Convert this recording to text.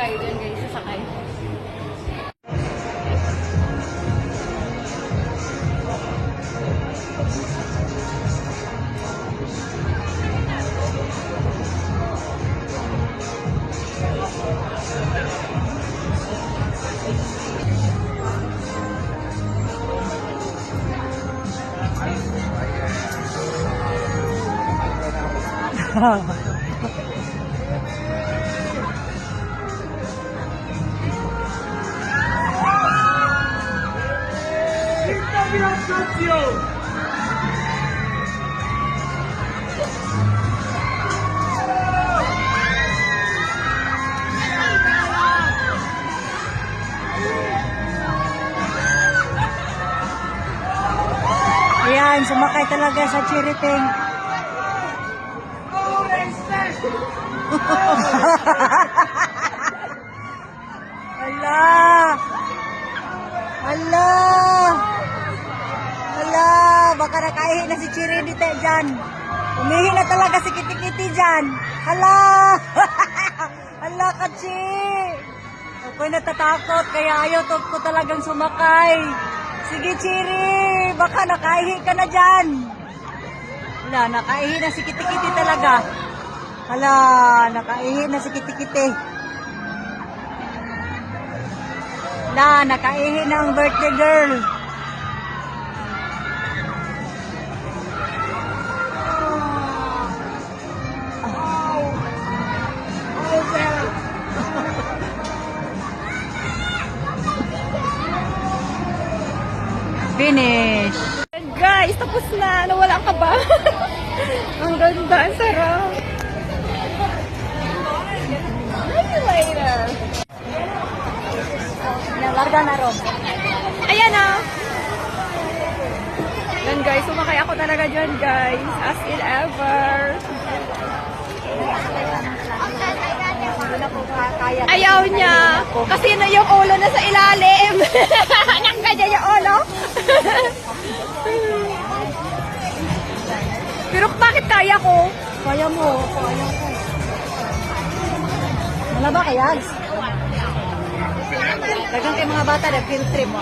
tayo dyan guys, sasakay. Ayan, sumakay talaga sa Chiriting. Hala! Hala! Hala! Baka nakaihi na si Chiridite dyan. Umihi na talaga si Kiti-Kiti dyan. Hala! Hala, Kachi! Ako'y natatakot, kaya ayaw ko talagang sumakay. Sige, Chiri! Baka nakaihi ka na dyan. Hala, nakaihi na si Kiti-Kiti talaga. Hala, nakaihi na si Kiti-Kiti. Hala, nakaihi na ang birthday girl. Finish. And guys, tapos na. Nawala ka ba? Ang ganda, ang sarap. See you later. Larga na ron. Ayan o. Yan guys, sumakay ako talaga dyan guys. As in ever. Ayaw niya. Kasi yung ulo na sa ilalim. Nangganyan yung ulo. Pero bakit kaya ko? Kaya mo. Kaya ko. Wala ba kaya? Dagang kay mga bata na field trip mo.